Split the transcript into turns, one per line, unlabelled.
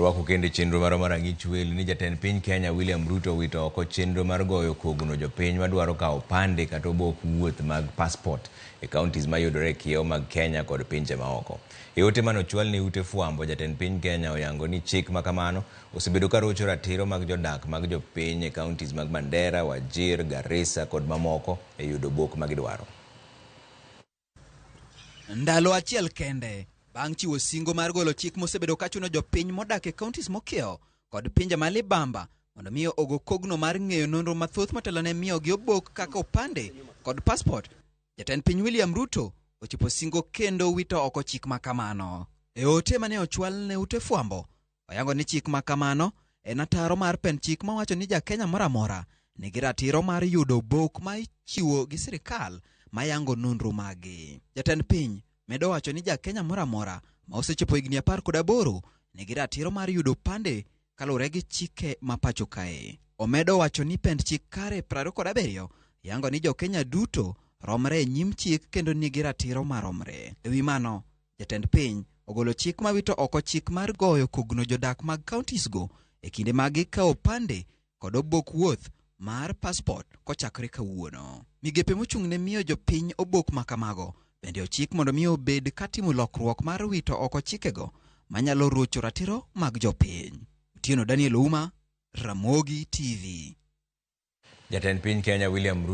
Warwako kende chenro mar ang'ich welo ni jatend piny Kenya William Ruto wito oko chenro mar goyo kogno jopiny madwaro kawo opande kata obok wuoth mag passport e counties mayudore e kiewo mag Kenya kod pinje maoko. E ote manochwal ni ute fwambo, jatend piny Kenya oyango ni chik makamano osebedo ka rocho ratiro mag jodak mag jopiny e counties mag Mandera, Wajir, Garissa kod mamoko e yudo obok magidwaro.
Ndalo achiel kende bang' chiwo singo mar golo chik mosebedo ka chuno jopiny modak e counties mokiewo kod pinje malibamba mondo miyo ogo kogno mar ng'eyo nonro mathoth motelo ne miyo gi obok kaka opande kod passport, jatend piny William Ruto ochipo singo kendo wito oko chik makamano. E ote mane ochwal ne ute fwambo, oyango ni chik makamano en ataro mar pen chik mawacho ni ja-Kenya mora mora nigi ratiro mar yudo obok ma ichiwo gi sirikal mayango nonro magi. Jatend piny medo wacho ni ja-Kenya mora mora ma osechopo higni 18 nigi ratiro mar yudo opande kalure gi chike mapacho kae. Omedo wacho ni pend chik kare 27 yango ni jo-Kenya duto romre e nyim chik kendo nigi ratiro maromre. E wi mano, jatend piny ogolo chik mawito oko chik mar goyo kogno jodak mag counties go e kinde magi kawo opande kod obok wuoth mar passport kochakre kawuono. Migepe mochung' ne miyo jopiny obok makamago bende ochik mondo miyo obed katimo lokruok mar wito oko chikego manyalo rocho ratiro mag jopiny. Otieno Daniel Ouma, Ramogi TV.
Jatend piny Kenya William Ruto